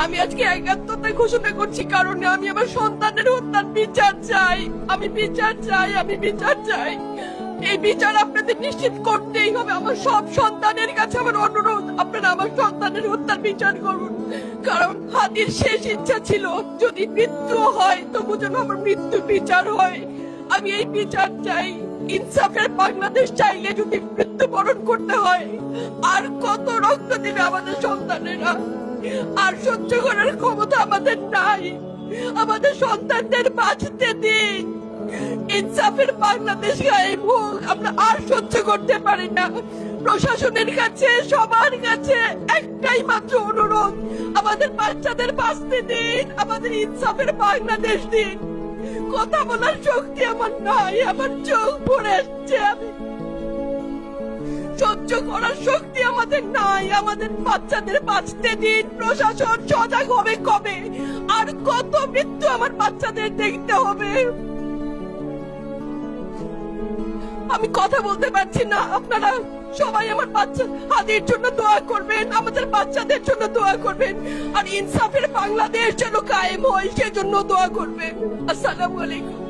আমি আজকে একাত্মতা ঘোষণা করছি, কারণ আমি আমার সন্তানের হত্যার বিচার চাই। আমি বিচার চাই, আমি বিচার চাই। এই বিচার আপনাদের নিশ্চিত করতেই হবে। আমার সব সন্তানের কাছে আমার অনুরোধ, আপনারা আমার সন্তানের হত্যার বিচার করুন। কারণ হাদির শেষ ইচ্ছা ছিল যদি মৃত্যু হয় তবু যেন আমার মৃত্যু বিচার হয়। আমি এই বিচার চাই। ইনসাফের বাংলাদেশ চাইলে যদি মৃত্যুবরণ করতে হয়, আর কত রক্ত দিবে আমাদের সন্তানেরা? আর সহ্য করার ক্ষমতা আমাদের নাই। আমাদের সন্তানদের বাঁচতে দিন। ইনসাফের বাংলাদেশ গায়েব হোক। আমরা আর সহ্য করতে পারি না। প্রশাসনের কাছে, সবার কাছে একটাই মাত্র অনুরোধ, আমাদের বাচ্চাদের বাঁচতে দিন, আমাদের ইনসাফের বাংলাদেশ দিন। কথা বলার শক্তি আমার নাই, আমার চোখ ভরে আসছে। আমি সহ্য করার শক্তি আমাদের নাই। আমাদের বাচ্চাদের বাঁচতে দিন। প্রশাসন সজাগ হবে কবে? আর কত মৃত্যু আমার বাচ্চাদের দেখতে হবে? আমি কথা বলতে পারছি না। আপনারা সবাই আমার বাচ্চা হাদির জন্য দোয়া করবেন, আমাদের বাচ্চাদের জন্য দোয়া করবেন, আর ইনসাফের বাংলাদেশ যেন কায়েম হয় সেজন্য দোয়া করবেন। আসসালামু আলাইকুম।